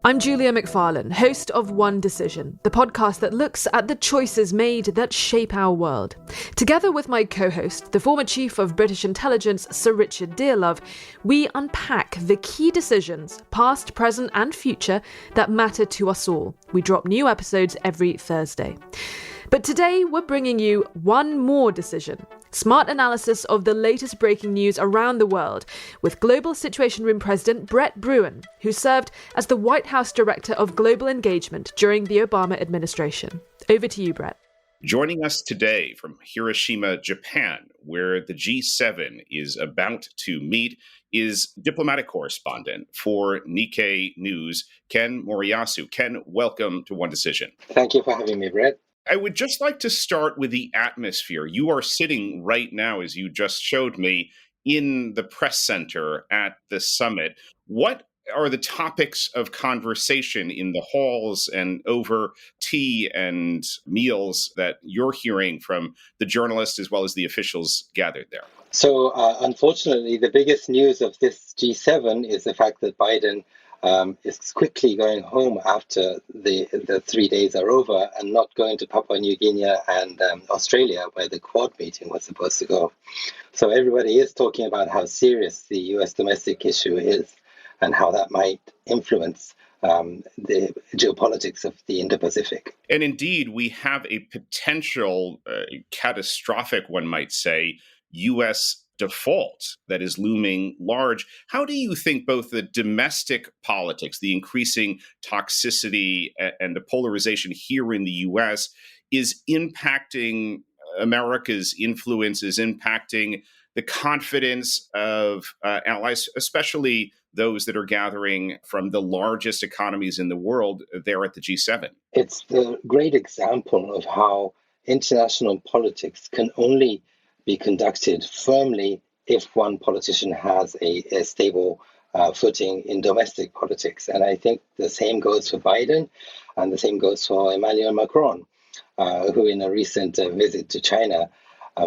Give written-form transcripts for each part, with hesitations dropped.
I'm Julia McFarlane, host of One Decision, the podcast that looks at the choices made that shape our world. Together with my co-host, the former chief of British intelligence, Sir Richard Dearlove, we unpack the key decisions, past, present and future, that matter to us all. We drop new episodes every Thursday. But today we're bringing you one more decision. Smart analysis of the latest breaking news around the world with Global Situation Room President Bruen, who served as the White House Director of Global Engagement during the Obama administration. Over to you, Brett. Joining us today from Hiroshima, Japan, where the G7 is about to meet, is diplomatic correspondent for Nikkei News, Ken Moriyasu. Ken, welcome to One Decision. Thank you for having me, Brett. I would just like to start with the atmosphere. You are sitting right now, as you just showed me, in the press center at the summit. What are the topics of conversation in the halls and over tea and meals that you're hearing from the journalists as well as the officials gathered there? So, unfortunately, the biggest news of this G7 is the fact that Biden is quickly going home after the 3 days are over and not going to Papua New Guinea and Australia, where the Quad meeting was supposed to go. So everybody is talking about how serious the US domestic issue is and how that might influence the geopolitics of the Indo-Pacific. And indeed, we have a potential catastrophic, one might say, US default that is looming large. How do you think both the domestic politics, the increasing toxicity and the polarization here in the US is impacting America's influence, is impacting the confidence of allies, especially those that are gathering from the largest economies in the world there at the G7? It's the great example of how international politics can only be conducted firmly if one politician has a stable footing in domestic politics. And I think the same goes for Biden and the same goes for Emmanuel Macron, who in a recent visit to China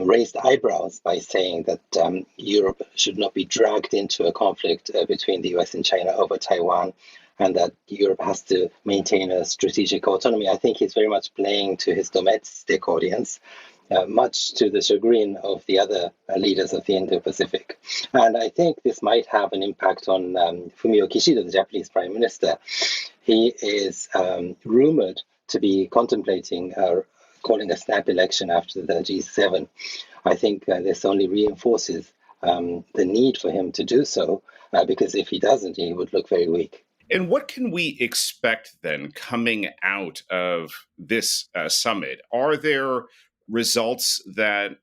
raised eyebrows by saying that Europe should not be dragged into a conflict between the US and China over Taiwan, and that Europe has to maintain a strategic autonomy. I think he's very much playing to his domestic audience, much to the chagrin of the other leaders of the Indo-Pacific. And I think this might have an impact on Fumio Kishida, the Japanese prime minister. He is rumored to be contemplating calling a snap election after the G7. I think this only reinforces the need for him to do so, because if he doesn't, he would look very weak. And what can we expect then coming out of this summit? Are there results that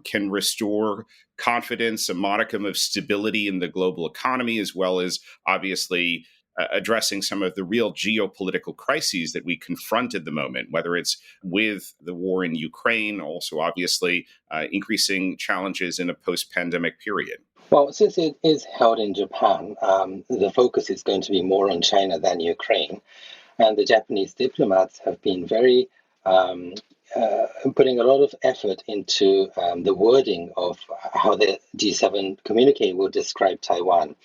can restore confidence, a modicum of stability in the global economy, as well as obviously addressing some of the real geopolitical crises that we confront at the moment, whether it's with the war in Ukraine, also obviously increasing challenges in a post-pandemic period? Well, since it is held in Japan, the focus is going to be more on China than Ukraine. And the Japanese diplomats have been very putting a lot of effort into the wording of how the G7 communique will describe Taiwan.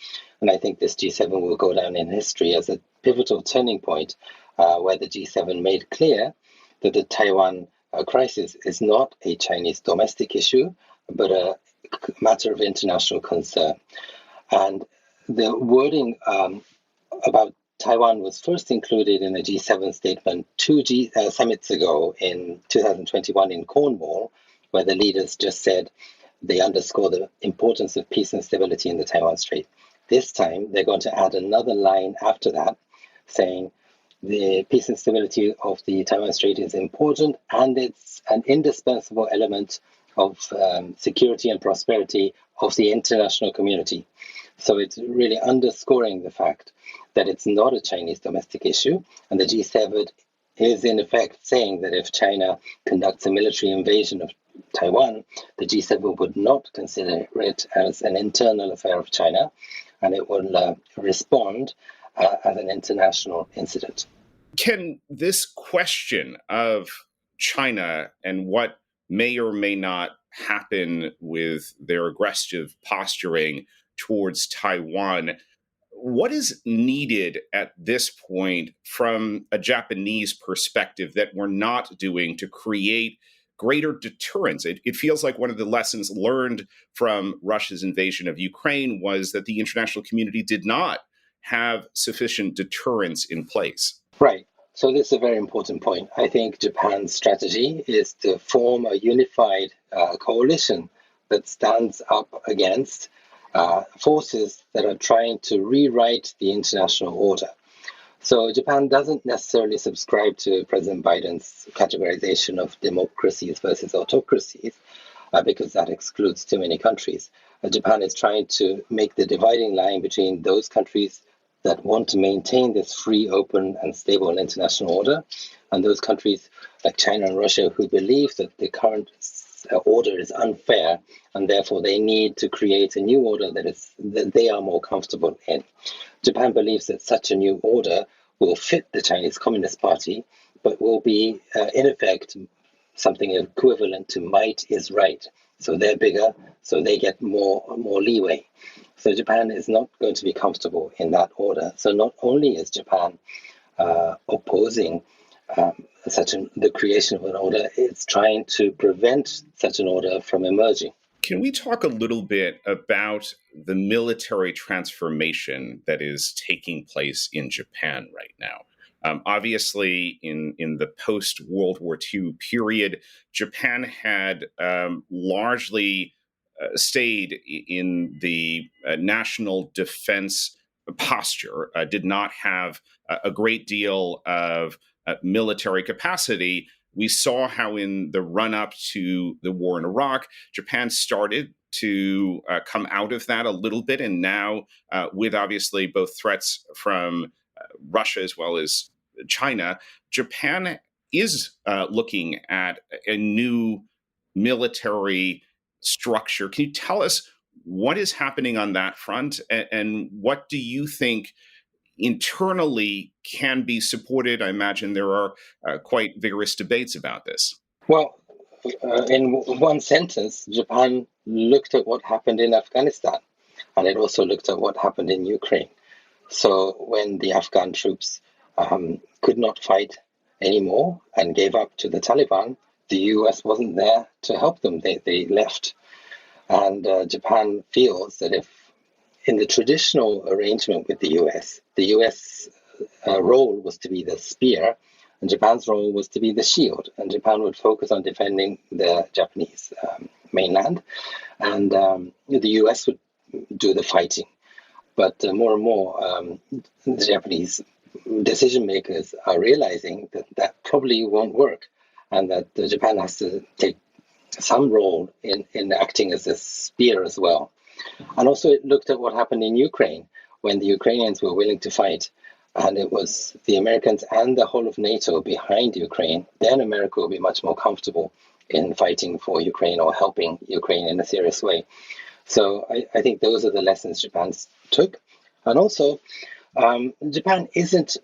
And I think this G7 will go down in history as a pivotal turning point where the G7 made clear that the Taiwan crisis is not a Chinese domestic issue, but a matter of international concern. And the wording about Taiwan was first included in a G7 statement two summits ago in 2021 in Cornwall, where the leaders just said they underscore the importance of peace and stability in the Taiwan Strait. This time, they're going to add another line after that, saying the peace and stability of the Taiwan Strait is important and it's an indispensable element of security and prosperity of the international community. So it's really underscoring the fact that it's not a Chinese domestic issue, and the G7 is in effect saying that if China conducts a military invasion of Taiwan, the G7 would not consider it as an internal affair of China, and it will respond as an international incident. Can this question of China and what may or may not happen with their aggressive posturing towards Taiwan, What is needed at this point from a Japanese perspective that we're not doing to create greater deterrence? It feels like one of the lessons learned from Russia's invasion of Ukraine was that the international community did not have sufficient deterrence in place. Right. So this is a very important point. I think Japan's strategy is to form a unified coalition that stands up against forces that are trying to rewrite the international order. So Japan doesn't necessarily subscribe to President Biden's categorization of democracies versus autocracies because that excludes too many countries. Japan is trying to make the dividing line between those countries that want to maintain this free, open, and stable international order, and those countries like China and Russia who believe that the current order is unfair, and therefore they need to create a new order that they are more comfortable in. Japan believes that such a new order will fit the Chinese Communist Party, but will be, in effect, something equivalent to might is right. So they're bigger, so they get more leeway. So Japan is not going to be comfortable in that order. So not only is Japan opposing the creation of an order, it's trying to prevent such an order from emerging. Can we talk a little bit about the military transformation that is taking place in Japan right now? Obviously, in the post-World War II period, Japan had largely stayed in the national defense posture, did not have a great deal of military capacity. We saw how in the run-up to the war in Iraq, Japan started to come out of that a little bit. And now, with obviously both threats from Russia as well as China, Japan is looking at a new military structure. Can you tell us what is happening on that front, and what do you think internally can be supported? I imagine there are quite vigorous debates about this. Well, in one sentence, Japan looked at what happened in Afghanistan, and it also looked at what happened in Ukraine. So when the Afghan troops could not fight anymore and gave up to the Taliban, the US wasn't there to help them. They left. And Japan feels that if in the traditional arrangement with the US role was to be the spear, and Japan's role was to be the shield. And Japan would focus on defending the Japanese mainland, and the US would do the fighting. But more and more, the Japanese decision makers are realizing that that probably won't work, and that Japan has to take some role in acting as a spear as well. And also it looked at what happened in Ukraine when the Ukrainians were willing to fight, and it was the Americans and the whole of NATO behind Ukraine. Then America will be much more comfortable in fighting for Ukraine or helping Ukraine in a serious way. So I think those are the lessons Japan took. And also, Japan isn't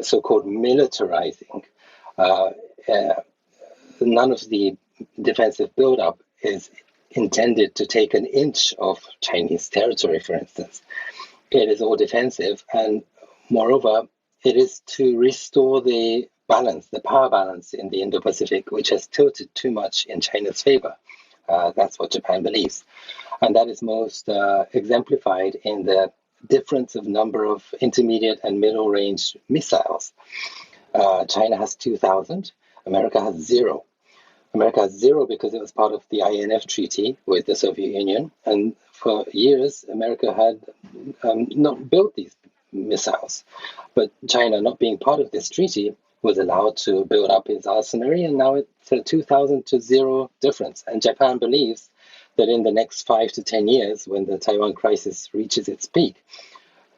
so-called militarizing. None of the defensive buildup is intended to take an inch of Chinese territory, for instance. It is all defensive, and moreover, it is to restore the balance, the power balance in the Indo-Pacific, which has tilted too much in China's favor. That's what Japan believes. And that is most exemplified in the difference of number of intermediate and middle range missiles. China has 2,000, America has 0. America has 0 because it was part of the INF treaty with the Soviet Union. And for years, America had not built these missiles. But China, not being part of this treaty, was allowed to build up its arsenal, and now it's a 2,000 to 0 difference. And Japan believes that in the next 5 to 10 years, when the Taiwan crisis reaches its peak,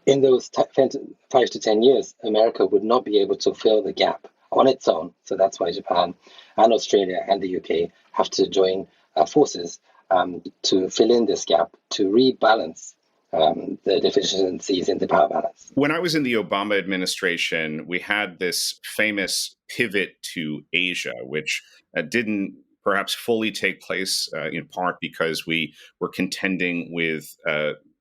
in those 5 to 10 years, America would not be able to fill the gap on its own. So that's why Japan and Australia and the UK have to join forces to fill in this gap, to rebalance the deficiencies in the power balance. When I was in the Obama administration, we had this famous pivot to Asia, which didn't perhaps fully take place in part because we were contending with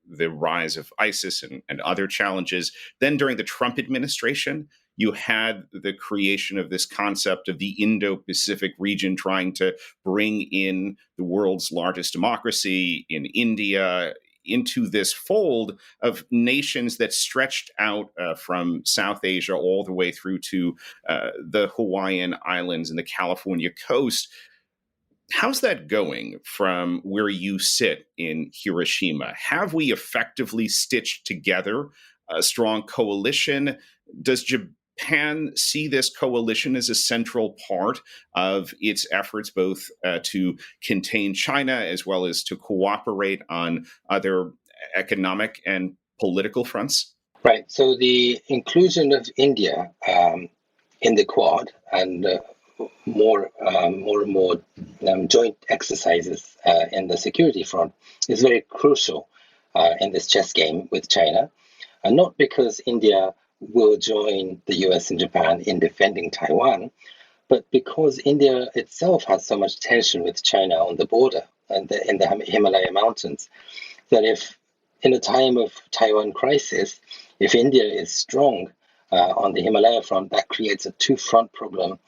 the rise of ISIS and other challenges. Then during the Trump administration, you had the creation of this concept of the Indo-Pacific region, trying to bring in the world's largest democracy in India into this fold of nations that stretched out from South Asia all the way through to the Hawaiian Islands and the California coast. How's that going from where you sit in Hiroshima? Have we effectively stitched together a strong coalition? Does Japan see this coalition as a central part of its efforts, both to contain China as well as to cooperate on other economic and political fronts? Right. So the inclusion of India in the Quad and more and more joint exercises in the security front is very crucial in this chess game with China, and not because India will join the US and Japan in defending Taiwan, but because India itself has so much tension with China on the border and in the Himalaya mountains, that if in a time of Taiwan crisis, if India is strong on the Himalaya front, that creates a two-front problem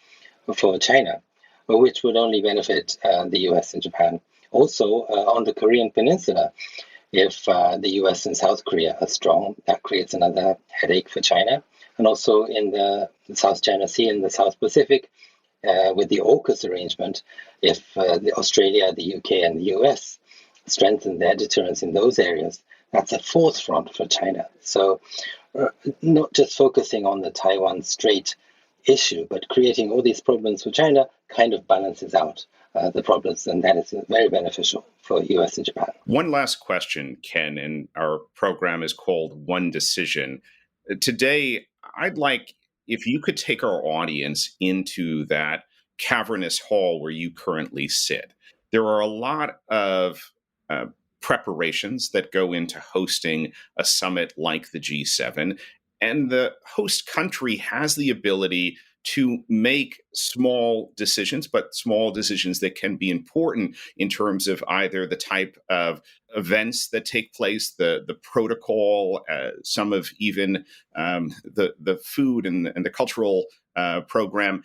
for China, which would only benefit the US and Japan. Also, on the Korean Peninsula, if the US and South Korea are strong, that creates another headache for China. And also in the South China Sea and the South Pacific, with the AUKUS arrangement, if Australia, the UK, and the US strengthen their deterrence in those areas, that's a fourth front for China. So not just focusing on the Taiwan Strait issue, but creating all these problems for China kind of balances out the problems, and that is very beneficial for US and Japan. One last question, Ken, and our program is called One Decision. Today, I'd like if you could take our audience into that cavernous hall where you currently sit. There are a lot of preparations that go into hosting a summit like the G7, and the host country has the ability to make small decisions, but small decisions that can be important in terms of either the type of events that take place, the protocol, some of even the food and the cultural program.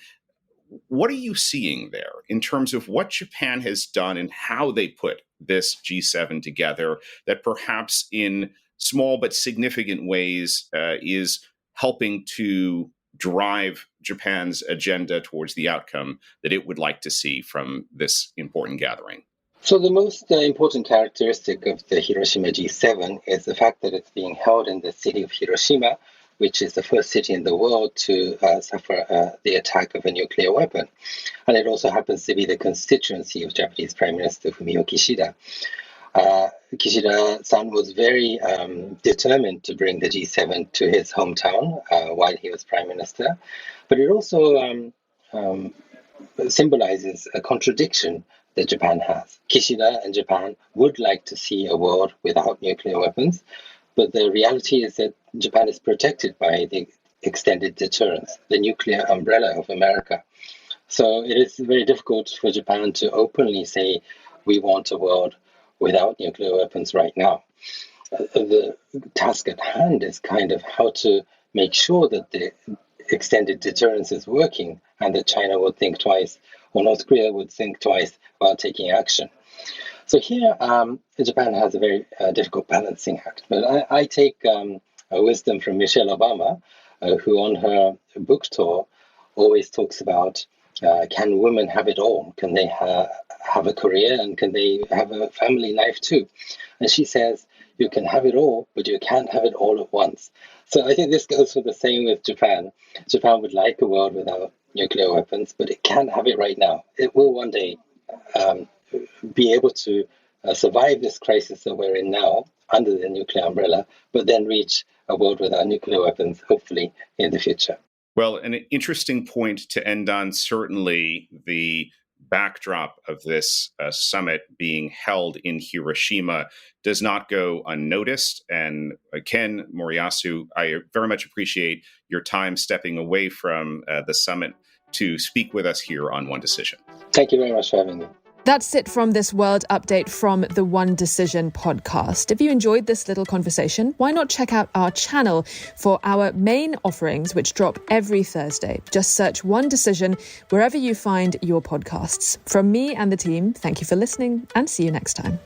What are you seeing there in terms of what Japan has done and how they put this G7 together that perhaps in small but significant ways is helping to drive Japan's agenda towards the outcome that it would like to see from this important gathering? So the most important characteristic of the Hiroshima G7 is the fact that it's being held in the city of Hiroshima, which is the first city in the world to suffer the attack of a nuclear weapon. And it also happens to be the constituency of Japanese Prime Minister Fumio Kishida. Kishida-san was very determined to bring the G7 to his hometown while he was Prime Minister. But it also symbolizes a contradiction that Japan has. Kishida and Japan would like to see a world without nuclear weapons, but the reality is that Japan is protected by the extended deterrence, the nuclear umbrella of America. So it is very difficult for Japan to openly say, we want a world without nuclear weapons right now. The task at hand is kind of how to make sure that the extended deterrence is working and that China would think twice, or North Korea would think twice about taking action. So here, Japan has a very difficult balancing act. But I take a wisdom from Michelle Obama, who on her book tour always talks about, can women have it all? Can they have a career and can they have a family life too? And she says, you can have it all, but you can't have it all at once. So I think this goes for the same with Japan. Japan would like a world without nuclear weapons, but it can't have it right now. It will one day be able to survive this crisis that we're in now under the nuclear umbrella, but then reach a world without nuclear weapons, hopefully, in the future. Well, an interesting point to end on, certainly the backdrop of this summit being held in Hiroshima does not go unnoticed. And Ken Moriyasu, I very much appreciate your time stepping away from the summit to speak with us here on One Decision. Thank you very much for having me. That's it from this world update from the One Decision podcast. If you enjoyed this little conversation, why not check out our channel for our main offerings, which drop every Thursday. Just search One Decision wherever you find your podcasts. From me and the team, thank you for listening and see you next time.